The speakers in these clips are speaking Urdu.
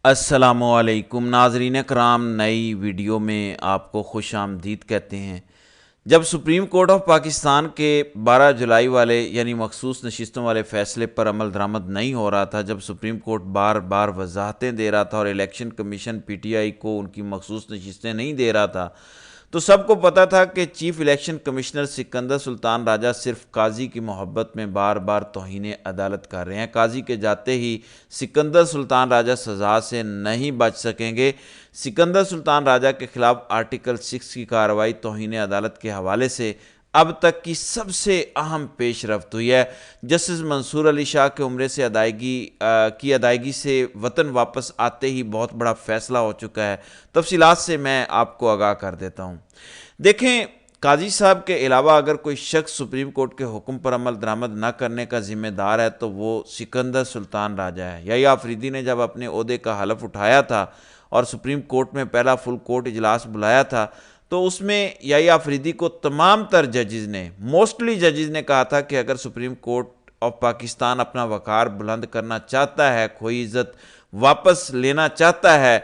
السلام علیکم ناظرین کرام، نئی ویڈیو میں آپ کو خوش آمدید کہتے ہیں۔ جب سپریم کورٹ آف پاکستان کے 12 جولائی والے یعنی مخصوص نشستوں والے فیصلے پر عمل درآمد نہیں ہو رہا تھا، جب سپریم کورٹ بار بار وضاحتیں دے رہا تھا اور election commission P T I کو ان کی مخصوص نشستیں نہیں دے رہا تھا، تو سب کو پتہ تھا کہ چیف الیکشن کمشنر سکندر سلطان راجہ صرف قاضی کی محبت میں بار بار توہین عدالت کر رہے ہیں۔ قاضی کے جاتے ہی سکندر سلطان راجہ سزا سے نہیں بچ سکیں گے۔ سکندر سلطان راجہ کے خلاف آرٹیکل 6 کی کارروائی توہین عدالت کے حوالے سے اب تک کی سب سے اہم پیش رفت ہوئی ہے۔ جسٹس منصور علی شاہ کے عمرے سے ادائیگی سے وطن واپس آتے ہی بہت بڑا فیصلہ ہو چکا ہے۔ تفصیلات سے میں آپ کو آگاہ کر دیتا ہوں۔ دیکھیں، قاضی صاحب کے علاوہ اگر کوئی شخص سپریم کورٹ کے حکم پر عمل درآمد نہ کرنے کا ذمہ دار ہے تو وہ سکندر سلطان راجہ ہے۔ یحییٰ آفریدی نے جب اپنے عہدے کا حلف اٹھایا تھا اور سپریم کورٹ میں پہلا فل کورٹ اجلاس بلایا تھا، تو اس میں یحییٰ آفریدی کو تمام تر ججز نے موسٹلی ججز نے کہا تھا کہ اگر سپریم کورٹ آف پاکستان اپنا وقار بلند کرنا چاہتا ہے، کوئی عزت واپس لینا چاہتا ہے،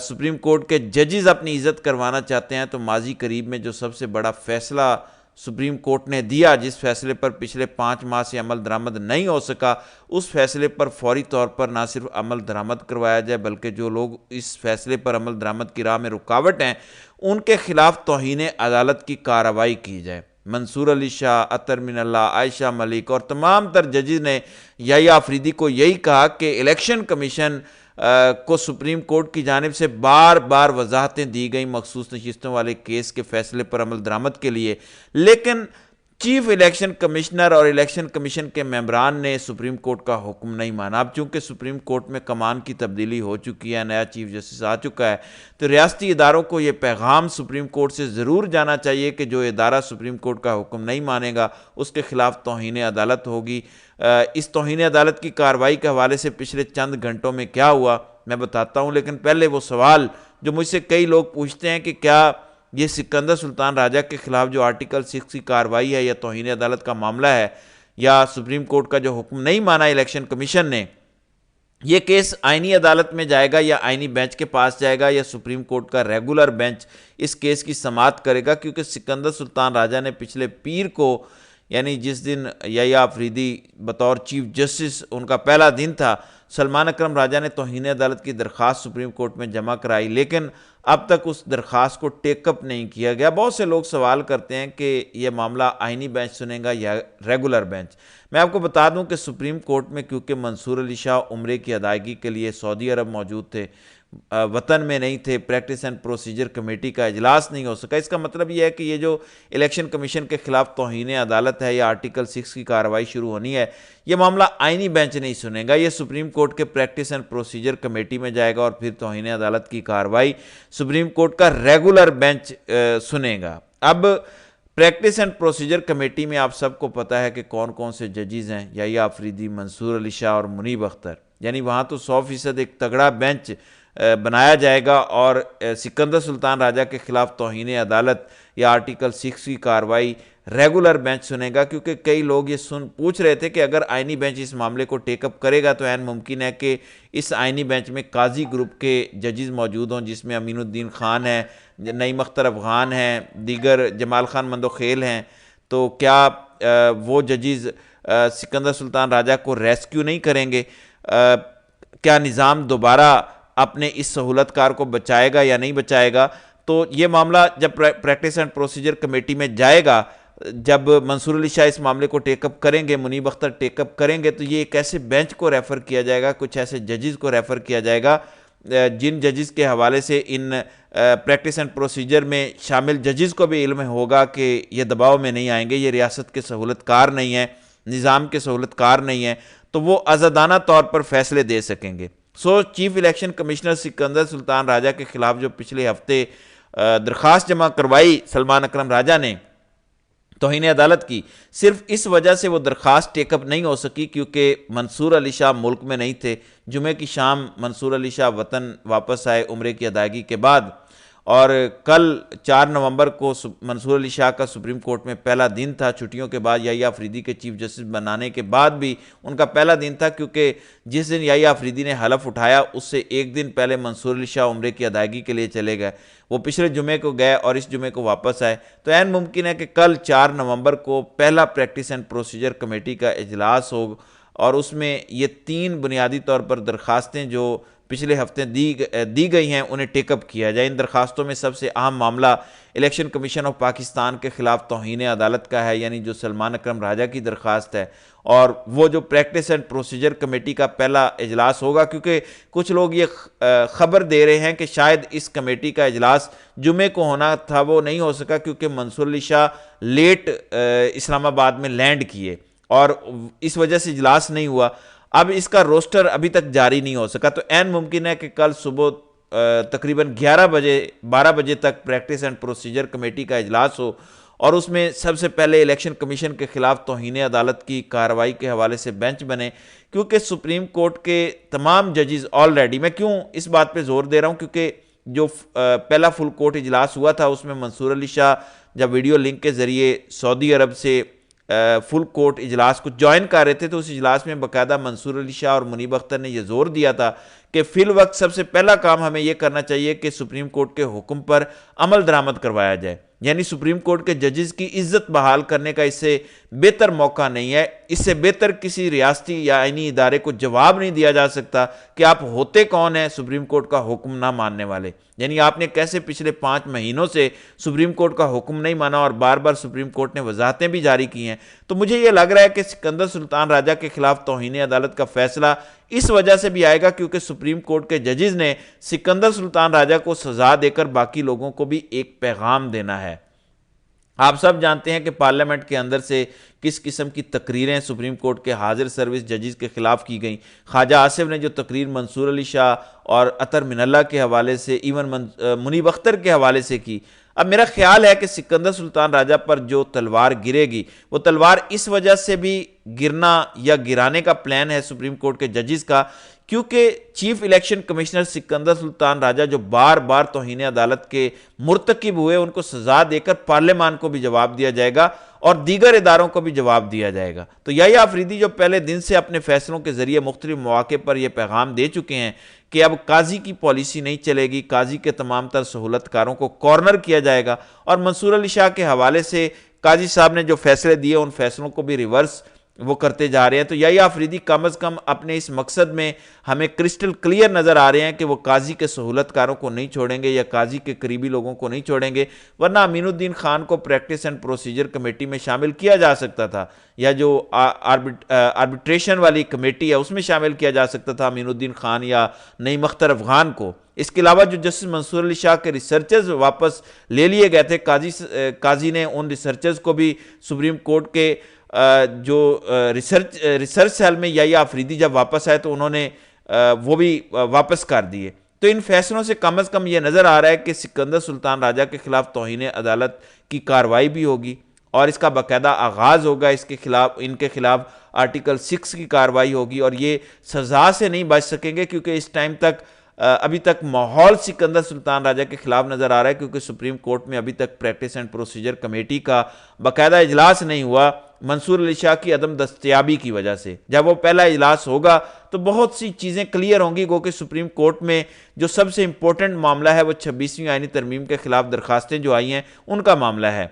سپریم کورٹ کے ججز اپنی عزت کروانا چاہتے ہیں، تو ماضی قریب میں جو سب سے بڑا فیصلہ سپریم کورٹ نے دیا، جس فیصلے پر پچھلے 5 ماہ سے عمل درآمد نہیں ہو سکا، اس فیصلے پر فوری طور پر نہ صرف عمل درآمد کروایا جائے بلکہ جو لوگ اس فیصلے پر عمل درآمد کی راہ میں رکاوٹ ہیں ان کے خلاف توہین عدالت کی کارروائی کی جائے۔ منصور علی شاہ، اطہر من اللہ، عائشہ ملک اور تمام تر ججز نے یحییٰ آفریدی کو یہی کہا کہ الیکشن کمیشن کو سپریم کورٹ کی جانب سے بار بار وضاحتیں دی گئیں مخصوص نشستوں والے کیس کے فیصلے پر عمل درآمد کے لیے، لیکن چیف الیکشن کمشنر اور الیکشن کمیشن کے ممبران نے سپریم کورٹ کا حکم نہیں مانا۔ اب چونکہ سپریم کورٹ میں کمان کی تبدیلی ہو چکی ہے، نیا چیف جسٹس آ چکا ہے، تو ریاستی اداروں کو یہ پیغام سپریم کورٹ سے ضرور جانا چاہیے کہ جو ادارہ سپریم کورٹ کا حکم نہیں مانے گا اس کے خلاف توہین عدالت ہوگی۔ اس توہین عدالت کی کارروائی کے حوالے سے پچھلے چند گھنٹوں میں کیا ہوا میں بتاتا ہوں، لیکن پہلے وہ سوال جو مجھ سے کئی لوگ پوچھتے ہیں کہ کیا یہ سکندر سلطان راجہ کے خلاف جو آرٹیکل 6 کی کارروائی ہے یا توہین عدالت کا معاملہ ہے یا سپریم کورٹ کا جو حکم نہیں مانا الیکشن کمیشن نے، یہ کیس آئینی عدالت میں جائے گا یا آئینی بینچ کے پاس جائے گا یا سپریم کورٹ کا ریگولر بینچ اس کیس کی سماعت کرے گا؟ کیونکہ سکندر سلطان راجہ نے پچھلے پیر کو، یعنی جس دن یحییٰ آفریدی بطور چیف جسٹس ان کا پہلا دن تھا، سلمان اکرم راجہ نے توہین عدالت کی درخواست سپریم کورٹ میں جمع کرائی، لیکن اب تک اس درخواست کو ٹیک اپ نہیں کیا گیا۔ بہت سے لوگ سوال کرتے ہیں کہ یہ معاملہ آئینی بینچ سنے گا یا ریگولر بینچ۔ میں آپ کو بتا دوں کہ سپریم کورٹ میں کیونکہ منصور علی شاہ عمرے کی ادائیگی کے لیے سعودی عرب موجود تھے، وطن میں نہیں تھے، پریکٹس اینڈ پروسیجر کمیٹی کا اجلاس نہیں ہو سکا۔ اس کا مطلب یہ ہے کہ یہ جو الیکشن کمیشن کے خلاف توہین عدالت ہے یا آرٹیکل 6 کی کارروائی شروع ہونی ہے، یہ معاملہ آئینی بینچ نہیں سنے گا، یہ سپریم کورٹ کے پریکٹس اینڈ پروسیجر کمیٹی میں جائے گا اور پھر توہین عدالت کی کارروائی سپریم کورٹ کا ریگولر بینچ سنے گا۔ اب پریکٹس اینڈ پروسیجر کمیٹی میں آپ سب کو پتہ ہے کہ کون کون سے ججز ہیں، یحییٰ آفریدی، منصور علی شاہ اور منیب اختر، یعنی وہاں تو 100% ایک تگڑا بینچ بنایا جائے گا اور سکندر سلطان راجہ کے خلاف توہین عدالت یا آرٹیکل 6 کی کارروائی ریگولر بینچ سنے گا، کیونکہ کئی لوگ یہ پوچھ رہے تھے کہ اگر آئینی بینچ اس معاملے کو ٹیک اپ کرے گا تو عین ممکن ہے کہ اس آئینی بینچ میں قاضی گروپ کے ججز موجود ہوں، جس میں امین الدین خان ہیں، نعیم اختر افغان ہیں، دیگر جمال خان مندوخیل ہیں، تو کیا وہ ججز سکندر سلطان راجہ کو ریسکیو نہیں کریں گے؟ کیا نظام دوبارہ اپنے اس سہولت کار کو بچائے گا یا نہیں بچائے گا؟ تو یہ معاملہ جب پریکٹس اینڈ پروسیجر کمیٹی میں جائے گا، جب منصور علی شاہ اس معاملے کو ٹیک اپ کریں گے، منیب اختر ٹیک اپ کریں گے، تو یہ ایک ایسے بینچ کو ریفر کیا جائے گا، کچھ ایسے ججز کو ریفر کیا جائے گا جن ججز کے حوالے سے ان پریکٹس اینڈ پروسیجر میں شامل ججز کو بھی علم ہوگا کہ یہ دباؤ میں نہیں آئیں گے، یہ ریاست کے سہولت کار نہیں ہیں، نظام کے سہولت کار نہیں ہیں، تو وہ آزادانہ طور پر فیصلے دے سکیں گے۔ چیف الیکشن کمشنر سکندر سلطان راجہ کے خلاف جو پچھلے ہفتے درخواست جمع کروائی سلمان اکرم راجہ نے توہین عدالت کی، صرف اس وجہ سے وہ درخواست ٹیک اپ نہیں ہو سکی کیونکہ منصور علی شاہ ملک میں نہیں تھے۔ جمعے کی شام منصور علی شاہ وطن واپس آئے عمرے کی ادائیگی کے بعد، اور کل 4 نومبر کو منصور علی شاہ کا سپریم کورٹ میں پہلا دن تھا، چھٹیوں کے بعد یحییٰ آفریدی کے چیف جسٹس بنانے کے بعد بھی ان کا پہلا دن تھا، کیونکہ جس دن یحییٰ آفریدی نے حلف اٹھایا اس سے ایک دن پہلے منصور علی شاہ عمرے کی ادائیگی کے لیے چلے گئے، وہ پچھلے جمعے کو گئے اور اس جمعے کو واپس آئے، تو عین ممکن ہے کہ کل 4 نومبر کو پہلا پریکٹس اینڈ پروسیجر کمیٹی کا اجلاس ہو اور اس میں یہ 3 بنیادی طور پر درخواستیں جو پچھلے ہفتے دی گئی ہیں انہیں ٹیک اپ کیا جائے۔ ان درخواستوں میں سب سے اہم معاملہ الیکشن کمیشن آف پاکستان کے خلاف توہین عدالت کا ہے، یعنی جو سلمان اکرم راجہ کی درخواست ہے، اور وہ جو پریکٹس اینڈ پروسیجر کمیٹی کا پہلا اجلاس ہوگا، کیونکہ کچھ لوگ یہ خبر دے رہے ہیں کہ شاید اس کمیٹی کا اجلاس جمعے کو ہونا تھا، وہ نہیں ہو سکا کیونکہ منصور علی شاہ لیٹ اسلام آباد میں لینڈ کیے اور اس وجہ سے اجلاس نہیں ہوا۔ اب اس کا روسٹر ابھی تک جاری نہیں ہو سکا، تو عین ممکن ہے کہ کل صبح تقریباً 12 بجے تک پریکٹس اینڈ پروسیجر کمیٹی کا اجلاس ہو اور اس میں سب سے پہلے الیکشن کمیشن کے خلاف توہین عدالت کی کارروائی کے حوالے سے بینچ بنے، کیونکہ سپریم کورٹ کے تمام ججز آلریڈی، میں کیوں اس بات پہ زور دے رہا ہوں کیونکہ جو پہلا فل کورٹ اجلاس ہوا تھا اس میں منصور علی شاہ جب ویڈیو لنک کے ذریعے سعودی عرب سے فل کورٹ اجلاس کو جوائن کر رہے تھے، تو اس اجلاس میں باقاعدہ منصور علی شاہ اور منیب اختر نے یہ زور دیا تھا کہ فی الوقت سب سے پہلا کام ہمیں یہ کرنا چاہیے کہ سپریم کورٹ کے حکم پر عمل درآمد کروایا جائے، یعنی سپریم کورٹ کے ججز کی عزت بحال کرنے کا اس سے بہتر موقع نہیں ہے، اس سے بہتر کسی ریاستی یا آئینی ادارے کو جواب نہیں دیا جا سکتا کہ آپ ہوتے کون ہیں سپریم کورٹ کا حکم نہ ماننے والے، یعنی آپ نے کیسے پچھلے 5 مہینوں سے سپریم کورٹ کا حکم نہیں مانا اور بار بار سپریم کورٹ نے وضاحتیں بھی جاری کی ہیں۔ تو مجھے یہ لگ رہا ہے کہ سکندر سلطان راجہ کے خلاف توہین عدالت کا فیصلہ اس وجہ سے بھی آئے گا کیونکہ سپریم کورٹ کے ججز نے سکندر سلطان راجہ کو سزا دے کر باقی لوگوں کو بھی ایک پیغام دینا ہے۔ آپ سب جانتے ہیں کہ پارلیمنٹ کے اندر سے کس قسم کی تقریریں سپریم کورٹ کے حاضر سروس ججز کے خلاف کی گئیں۔ خواجہ آصف نے جو تقریر منصور علی شاہ اور اطہر من اللہ کے حوالے سے، ایون منیب اختر کے حوالے سے کی، اب میرا خیال ہے کہ سکندر سلطان راجہ پر جو تلوار گرے گی وہ تلوار اس وجہ سے بھی گرنا یا گرانے کا پلان ہے سپریم کورٹ کے ججز کا، کیونکہ چیف الیکشن کمشنر سکندر سلطان راجہ جو بار بار توہین عدالت کے مرتکب ہوئے ان کو سزا دے کر پارلیمان کو بھی جواب دیا جائے گا اور دیگر اداروں کو بھی جواب دیا جائے گا۔ تو یحییٰ آفریدی جو پہلے دن سے اپنے فیصلوں کے ذریعے مختلف مواقع پر یہ پیغام دے چکے ہیں کہ اب قاضی کی پالیسی نہیں چلے گی، قاضی کے تمام تر سہولت کاروں کو کارنر کیا جائے گا، اور منصور علی شاہ کے حوالے سے قاضی صاحب نے جو فیصلے دیے ان فیصلوں کو بھی ریورس وہ کرتے جا رہے ہیں۔ تو یحییٰ آفریدی کم از کم اپنے اس مقصد میں ہمیں کرسٹل کلیئر نظر آ رہے ہیں کہ وہ قاضی کے سہولت کاروں کو نہیں چھوڑیں گے یا قاضی کے قریبی لوگوں کو نہیں چھوڑیں گے، ورنہ امین الدین خان کو پریکٹس اینڈ پروسیجر کمیٹی میں شامل کیا جا سکتا تھا، یا جو آربیٹریشن والی کمیٹی ہے اس میں شامل کیا جا سکتا تھا امین الدین خان یا نعیم اختر افغان کو۔ اس کے علاوہ جو جسٹس منصور علی شاہ کے ریسرچرز واپس لے لیے گئے تھے، قاضی نے ان ریسرچرز کو بھی سپریم کورٹ کے جو ریسرچ سیل میں یحییٰ آفریدی جب واپس آئے تو انہوں نے وہ بھی واپس کر دیے۔ تو ان فیصلوں سے کم از کم یہ نظر آ رہا ہے کہ سکندر سلطان راجہ کے خلاف توہین عدالت کی کارروائی بھی ہوگی اور اس کا باقاعدہ آغاز ہوگا، ان کے خلاف آرٹیکل 6 کی کارروائی ہوگی اور یہ سزا سے نہیں بچ سکیں گے، کیونکہ اس ٹائم تک ابھی تک ماحول سکندر سلطان راجہ کے خلاف نظر آ رہا ہے، کیونکہ سپریم کورٹ میں ابھی تک پریکٹس اینڈ پروسیجر کمیٹی کا باقاعدہ اجلاس نہیں ہوا منصور علی شاہ کی عدم دستیابی کی وجہ سے۔ جب وہ پہلا اجلاس ہوگا تو بہت سی چیزیں کلیئر ہوں گی، گو کہ سپریم کورٹ میں جو سب سے امپورٹنٹ معاملہ ہے وہ 26ویں آئینی ترمیم کے خلاف درخواستیں جو آئی ہیں ان کا معاملہ ہے،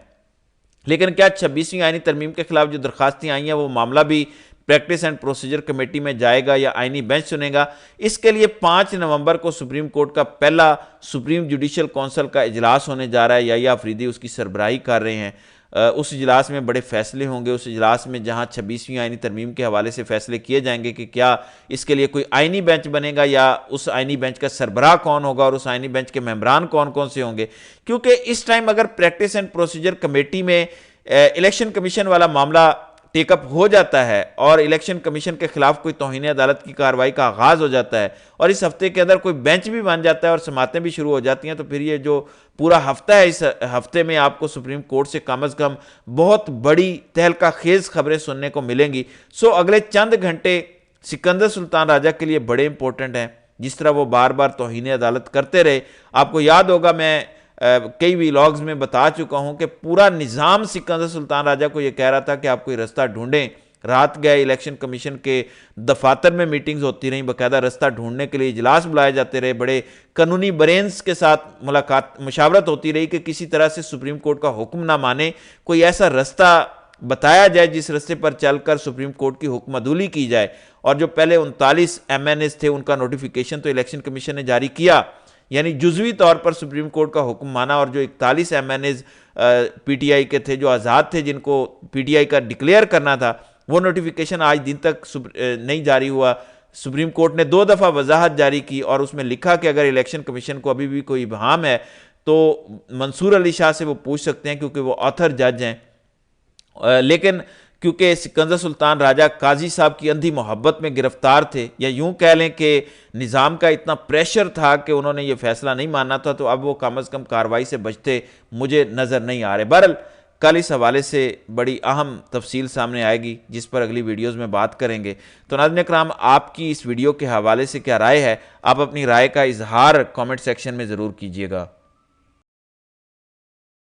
لیکن کیا 26ویں آئینی ترمیم کے خلاف جو درخواستیں آئی ہیں وہ معاملہ بھی پریکٹس اینڈ پروسیجر کمیٹی میں جائے گا یا آئینی بینچ سنے گا؟ اس کے لیے 5 نومبر کو سپریم کورٹ کا پہلا سپریم جوڈیشل کونسل کا اجلاس ہونے جا رہا ہے، یحییٰ آفریدی اس کی سربراہی کر رہے ہیں۔ اس اجلاس میں بڑے فیصلے ہوں گے، اس اجلاس میں جہاں 26ویں آئینی ترمیم کے حوالے سے فیصلے کیے جائیں گے کہ کیا اس کے لیے کوئی آئینی بینچ بنے گا یا اس آئینی بینچ کا سربراہ کون ہوگا اور اس آئینی بینچ کے ممبران کون کون سے ہوں گے، کیونکہ اس ٹائم اگر پریکٹس اینڈ پروسیجر کمیٹی میں الیکشن کمیشن والا معاملہ ٹیک اپ ہو جاتا ہے اور الیکشن کمیشن کے خلاف کوئی توہین عدالت کی کارروائی کا آغاز ہو جاتا ہے اور اس ہفتے کے اندر کوئی بینچ بھی بن جاتا ہے اور سماعتیں بھی شروع ہو جاتی ہیں، تو پھر یہ جو پورا ہفتہ ہے اس ہفتے میں آپ کو سپریم کورٹ سے کم از کم بہت بڑی تہلکہ خیز خبریں سننے کو ملیں گی۔ اگلے چند گھنٹے سکندر سلطان راجہ کے لیے بڑے امپورٹنٹ ہیں، جس طرح وہ بار بار توہین عدالت کرتے رہے۔ آپ کو یاد ہوگا میں کئی ویلاگز میں بتا چکا ہوں کہ پورا نظام سکندر سلطان راجہ کو یہ کہہ رہا تھا کہ آپ کوئی رستہ ڈھونڈیں. رات گئے الیکشن کمیشن کے دفاتر میں میٹنگز ہوتی رہیں, باقاعدہ رستہ ڈھونڈنے کے لیے اجلاس بلائے جاتے رہے, بڑے قانونی برینز کے ساتھ مشاورت ہوتی رہی کہ کسی طرح سے سپریم کورٹ کا حکم نہ مانے, کوئی ایسا رستہ بتایا جائے جس رستے پر چل کر سپریم کورٹ کی حکم عدولی کی جائے. اور جو پہلے 39 MNAs تھے ان کا نوٹیفیکیشن تو الیکشن کمیشن نے جاری کیا, یعنی جزوی طور پر سپریم کورٹ کا حکم مانا, اور جو 41 MNAs پی ٹی آئی کے تھے جو آزاد تھے جن کو پی ٹی آئی کا ڈکلیئر کرنا تھا, وہ نوٹیفیکیشن آج دن تک نہیں جاری ہوا. سپریم کورٹ نے 2 دفعہ وضاحت جاری کی اور اس میں لکھا کہ اگر الیکشن کمیشن کو ابھی بھی کوئی ابہام ہے تو منصور علی شاہ سے وہ پوچھ سکتے ہیں کیونکہ وہ آتھر جج ہیں. لیکن کیونکہ سکندر سلطان راجہ قاضی صاحب کی اندھی محبت میں گرفتار تھے, یا یوں کہہ لیں کہ نظام کا اتنا پریشر تھا کہ انہوں نے یہ فیصلہ نہیں ماننا تھا, تو اب وہ کم از کم کارروائی سے بچتے مجھے نظر نہیں آ رہے. بہرحال کل اس حوالے سے بڑی اہم تفصیل سامنے آئے گی جس پر اگلی ویڈیوز میں بات کریں گے. تو ناظرین اکرام, آپ کی اس ویڈیو کے حوالے سے کیا رائے ہے؟ آپ اپنی رائے کا اظہار کامنٹ سیکشن میں ضرور کیجیے گا.